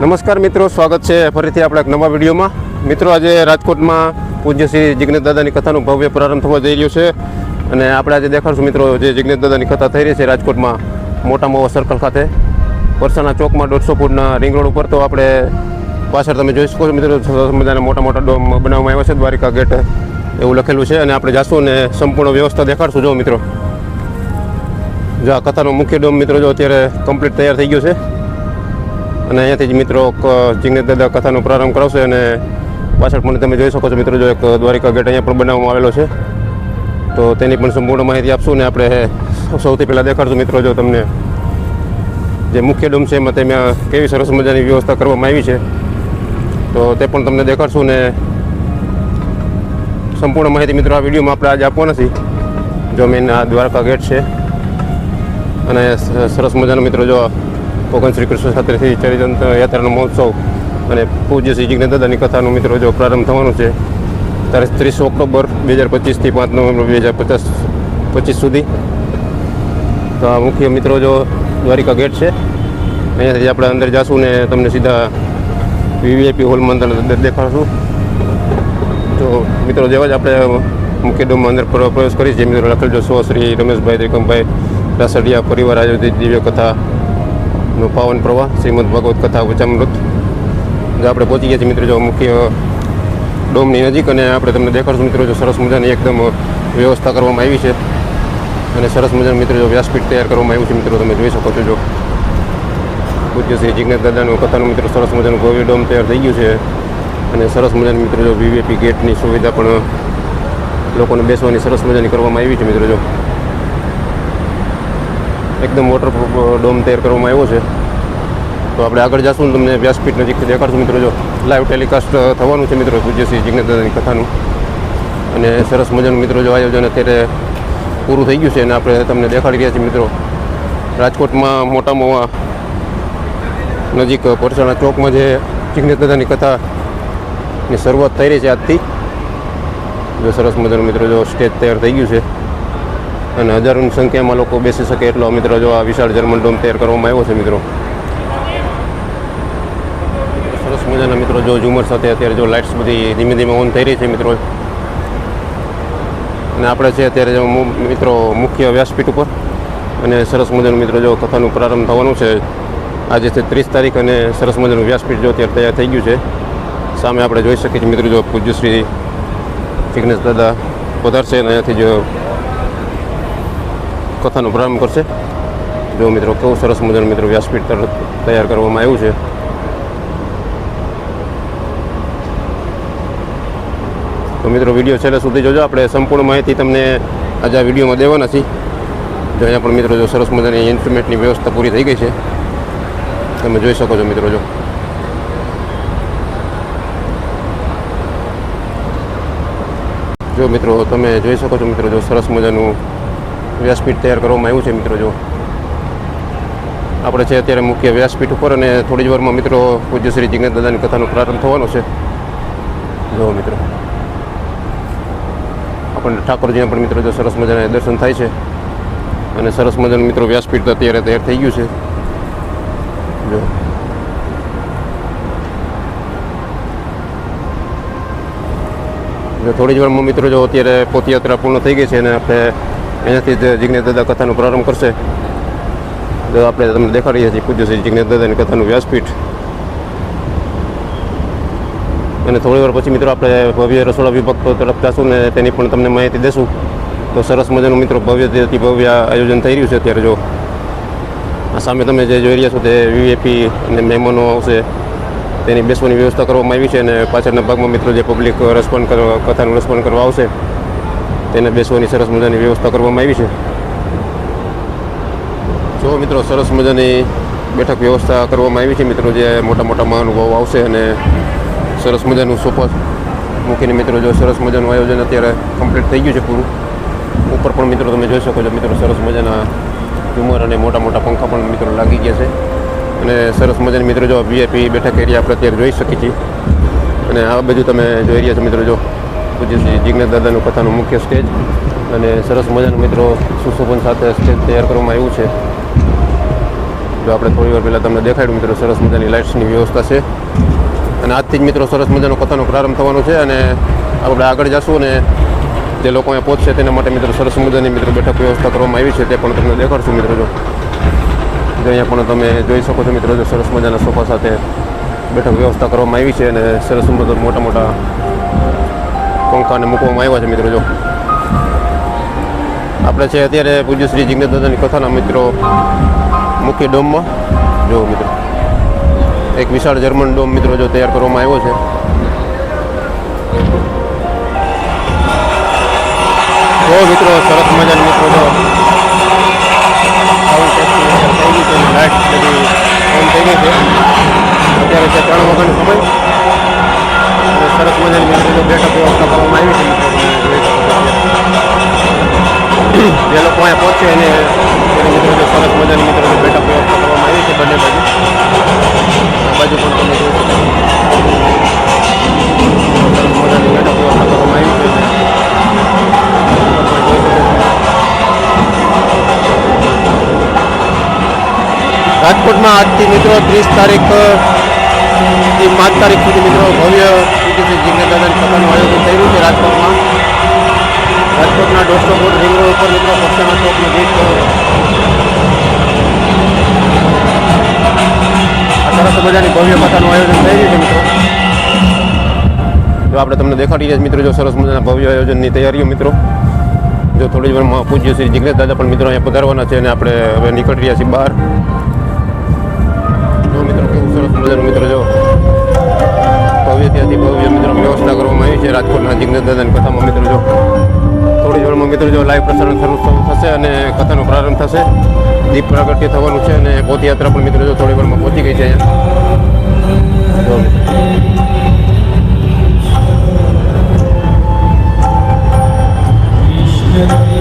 નમસ્કાર મિત્રો, સ્વાગત છે ફરીથી આપણા એક નવા વિડીયોમાં. મિત્રો, આજે રાજકોટમાં પૂજ્ય શ્રી જિજ્ઞેશ દાદાની કથાનું ભવ્ય પ્રારંભ થવા જઈ રહ્યો છે અને આપણે આજે દેખાડશું મિત્રો જે જિજ્ઞેશ દાદાની કથા થઈ રહી છે રાજકોટમાં મોટામાં સર્કલ ખાતે પરસાના ચોકમાં 150 ફૂટના રિંગ રોડ ઉપર. તો આપણે પાછળ તમે જોઈ શકો છો મિત્રો, મજાના મોટા ડોમ બનાવવામાં આવ્યા છે, દ્વારિકા ગેટ એવું લખેલું છે. અને આપણે જાશું ને સંપૂર્ણ વ્યવસ્થા દેખાડશું. જો મિત્રો, જો આ કથાનો મુખ્ય ડોમ મિત્રો જો અત્યારે કમ્પ્લીટ તૈયાર થઈ ગયો છે અને અહીંયાથી જ મિત્રો જિજ્ઞેશ દાદા કથાનો પ્રારંભ કરાવશે. અને પાછળ પણ તમે જોઈ શકો છો મિત્રો, જો એક દ્વારિકા ગેટ અહીંયા પણ બનાવવામાં આવેલો છે, તો તેની પણ સંપૂર્ણ માહિતી આપશું. ને આપણે સૌથી પહેલાં દેખાડશું મિત્રો જો તમને જે મુખ્ય ડોમ છે એમાં તેમાં કેવી સરસ મજાની વ્યવસ્થા કરવામાં આવી છે, તો તે પણ તમને દેખાડશું. ને સંપૂર્ણ માહિતી મિત્રો આ વિડીયોમાં આપણે આજે આપવા નથી. જો મેન આ દ્વારકા ગેટ છે અને સરસ મજાનો મિત્રો જો ભગવાન શ્રી કૃષ્ણ સાથેથી ચરિતંત યાત્રાનો મહોત્સવ અને પૂજ્ય શ્રી જિજ્ઞેશ દાદાની કથાનું મિત્રો જો પ્રારંભ થવાનો છે તારીખ 30 ઓક્ટોબર 2025થી 5 નવેમ્બર 2025 સુધી. તો આ મુખ્ય મિત્રો જો દ્વારિકા ગેટ છે, અહીંયાથી આપણે અંદર જઈશું ને તમને સીધા વીવીઆઈપી હોલમાં અંદર દેખાડશું. તો મિત્રો જેવા જ આપણે મુખ્ય ડોમમાં અંદર પ્રવેશ કરી છે મિત્રો લખેલ જો શ્રી રમેશભાઈ ત્રિકમભાઈ રાસડિયા પરિવાર આયોજિત દિવ્ય કથાનો પાવન પ્રવાહ શ્રીમદ ભાગવત કથા વચામૃત. જો આપણે પહોંચી ગયા છીએ મિત્રો જો મુખ્ય ડોમની નજીક અને આપણે તમને દેખાડશું મિત્રો જો સરસ મજાની એકદમ વ્યવસ્થા કરવામાં આવી છે અને સરસ મજાનું મિત્રો જો વ્યાસપીઠ તૈયાર કરવામાં આવ્યું છે. મિત્રો તમે જોઈ શકો છો જો પૂજ્ય શ્રી જિજ્ઞેશ દાદાનું કથાનું મિત્રો સરસ મજાનું ભવ્ય ડોમ તૈયાર થઈ ગયું છે અને સરસ મજાની મિત્રો જો વીવીઆઈપી ગેટની સુવિધા પણ લોકોને બેસવાની સરસ મજાની કરવામાં આવી છે. મિત્રો જો એકદમ વોટરપ્રૂફ ડોમ તૈયાર કરવામાં આવ્યો છે. તો આપણે આગળ જઈશું ને તમને વ્યાસપીઠ નજીકથી દેખાડશું. મિત્રો જો લાઈવ ટેલિકાસ્ટ થવાનું છે મિત્રો પૂજ્ય શ્રી જિજ્ઞેશ દાદાની કથાનું અને સરસ મજાનું મિત્રો જો આયોજન અત્યારે પૂરું થઈ ગયું છે અને આપણે તમને દેખાડી રહ્યા છીએ મિત્રો રાજકોટમાં મોટામાં નજીક પરસાણા ચોકમાં જે જિજ્ઞેશ દાદાની કથાની શરૂઆત થઈ રહી છે આજથી. જો સરસ મજાનું મિત્રો જો સ્ટેજ તૈયાર થઈ ગયું છે અને હજારોની સંખ્યામાં લોકો બેસી શકે એટલો મિત્રો જો આ વિશાળ જર્મન ડોમ તૈયાર કરવામાં આવ્યો છે. મિત્રો સરસ મજાના મિત્રો જો ઝુમર સાથે અત્યારે જો લાઇટ્સ બધી ધીમે ધીમે ઓન થઈ રહી છે મિત્રો. અને આપણે છે અત્યારે જો મિત્રો મુખ્ય વ્યાસપીઠ ઉપર અને સરસ મજાનું મિત્રો જો કથાનું પ્રારંભ થવાનું છે આજે છે 30 તારીખ અને સરસ મજાનું વ્યાસપીઠ જો અત્યારે તૈયાર થઈ ગયું છે. સામે આપણે જોઈ શકીએ છીએ મિત્રો જો પૂજ્ય શ્રી જિજ્ઞેશ દાદા પધારશે અને અહીંયાથી જો કથાનો પ્રારંભ કરશે. જો મિત્રો કેવું સરસ મજાનું મિત્રો વ્યાસપીઠ તૈયાર કરવામાં આવ્યું છે. તો મિત્રો વિડીયો છેલ્લે સુધી જોજો, આપણે સંપૂર્ણ માહિતી તમને આજે આ વિડીયોમાં દેવાના છીએ. જો અહીંયા પણ મિત્રો જો સરસ મજાની ઇન્સ્ટ્રુમેન્ટની વ્યવસ્થા પૂરી થઈ ગઈ છે, તમે જોઈ શકો છો મિત્રો. જો મિત્રો તમે જોઈ શકો છો મિત્રો જો સરસ મજાનું વ્યાસપીઠ તૈયાર કરવામાં આવ્યું છે. મિત્રો જો આપણે છે અત્યારે મુખ્ય વ્યાસપીઠ ઉપર અને થોડી જ વારમાં મિત્રો પૂજ્ય શ્રી જિજ્ઞેશ દાદાની કથાનો પ્રારંભ થવાનો છે. જો મિત્રો આપણને ઠાકોરજીના પણ મિત્રો જો સરસ મજાના દર્શન થાય છે અને સરસ મજાનું મિત્રો વ્યાસપીઠ અત્યારે તૈયાર થઈ ગયું છે. જો થોડી જ વારમાં મિત્રો જો અત્યારે પોથયાત્રા પૂર્ણ થઈ ગઈ છે અને આપણે અહીંયાથી જ જિજ્ઞેશ દાદા કથાનો પ્રારંભ કરશે. જો આપણે તમને દેખાડીએ છીએ પૂજ્ય શ્રી જિજ્ઞેશ દાદાની કથાનું વ્યાસપીઠ. અને થોડી વાર પછી મિત્રો આપણે ભવ્ય રસોડા વિભાગ તરફ જઈશું ને તેની પણ તમને માહિતી દેશું. તો સરસ મજાનું મિત્રો ભવ્યથી ભવ્ય આયોજન થઈ રહ્યું છે અત્યારે. જો આ સામે તમે જે જોઈ રહ્યા છો તે વીવીઆઈપી અને મહેમાનો આવશે તેની બેસવાની વ્યવસ્થા કરવામાં આવી છે અને પાછળના ભાગમાં મિત્રો જે પબ્લિક કથાનું રસપાન કરવા આવશે તેને બેસવાની સરસ મજાની વ્યવસ્થા કરવામાં આવી છે. જો મિત્રો સરસ મજાની બેઠક વ્યવસ્થા કરવામાં આવી છે મિત્રો. જે મોટા મહાનુભાવો આવશે અને સરસ મજાનું સોફા મૂકીને મિત્રો જો સરસ મજાનું આયોજન અત્યારે કમ્પ્લીટ થઈ ગયું છે પૂરું. ઉપર પણ મિત્રો તમે જોઈ શકો છો મિત્રો સરસ મજાના ઝુમર અને મોટા પંખા પણ મિત્રો લાગી ગયા છે અને સરસ મજાની મિત્રો જો વીઆઈપી બેઠક એરિયા આપણે અત્યારે જોઈ શકીએ છીએ. અને આ બાજુ તમે જોઈ રહ્યા છો મિત્રો જો પૂજ્ય શ્રી જિજ્ઞેશ દાદાનું કથાનું મુખ્ય સ્ટેજ અને સરસ મજાનું મિત્રો સુશોભન સાથે સ્ટેજ તૈયાર કરવામાં આવ્યું છે. જો આપણે થોડી વાર પહેલાં તમને દેખાડ્યું મિત્રો સરસ મજાની લાઇટ્સની વ્યવસ્થા છે અને આજથી જ મિત્રો સરસ મજાનો કથાનો પ્રારંભ થવાનો છે અને આપણે આગળ જશું અને જે લોકો અહીંયા પહોંચશે તેના માટે મિત્રો સરસ મજાની મિત્રો બેઠક વ્યવસ્થા કરવામાં આવી છે તે પણ તમને દેખાડશું મિત્રો જો અહીંયા પણ તમે જોઈ શકો છો મિત્રો જો સરસ મજાના સોફા સાથે બેઠક વ્યવસ્થા કરવામાં આવી છે અને સરસ મોટા મોટા પંખાને મૂકવામાં આવ્યા છે મિત્રો જો આપણે છે અત્યારે પૂજ્ય શ્રી જિજ્ઞેશ દાદાની કથાના મિત્રો મુખ્ય ડોમમાં જો મિત્રો એક વિશાળ જર્મન ડોમ મિત્રો જો તૈયાર કરવામાં આવ્યો છે જો મિત્રો સરસ મજાની મિત્રો જો લાઇટ બધી ઓન થઈ ગઈ છે અત્યારે છે 3 વાગ્યાનો સમય અને સરસ મજાની મિત્રો જો બેઠક વ્યવસ્થા કરવામાં આવી છે મિત્રો જે લોકો અહીંયા પહોંચે એને મિત્રો જો સરસ મજાની મિત્રો બેઠક વ્યવસ્થા કરવામાં આવી છે બંને બાજુ આ બાજુ પણ તમે જોઈ શકો સરસ મજાની બેઠક વ્યવસ્થા કરવામાં આવી છે રાજકોટમાં આજથી મિત્રો 30 તારીખથી 5 તારીખ સુધી મિત્રો ભવ્ય જિજ્ઞેશ દાદાની સભાનું આયોજન થઈ રહ્યું છે રાજકોટમાં રાજકોટના 150 ફૂટ રિંગ રોડ ઉપર મિત્રો પક્ષાના ચોક નજીક સરસ મજાની ભવ્ય કથાનું આયોજન થઈ રહ્યું છે મિત્રો જો આપણે તમને દેખાડી રહ્યા મિત્રો જો સરસ મજાના ભવ્ય આયોજનની તૈયારીઓ મિત્રો જો થોડી વારમાં પૂજ્ય શ્રી જિજ્ઞેશ દાદા પણ મિત્રો અહીંયા પધારવાના છે અને આપણે હવે નીકળી રહ્યા છીએ બહાર જો મિત્રો કેવું સરસ મજાનું મિત્રો જો ભવ્યથી ભવ્ય મિત્રો વ્યવસ્થા કરવામાં આવી છે રાજકોટના જિજ્ઞેશ દાદાની કથામાં મિત્રો જો થોડી વારમાં મિત્રો જો લાઈવ પ્રસારણ શરૂ થશે અને કથાનો પ્રારંભ થશે દીપ પ્રાગટ્ય થવાનું છે અને પોથયાત્રા પણ મિત્રો જો થોડી વારમાં પહોંચી ગઈ છે અહીંયા જો મિત્રો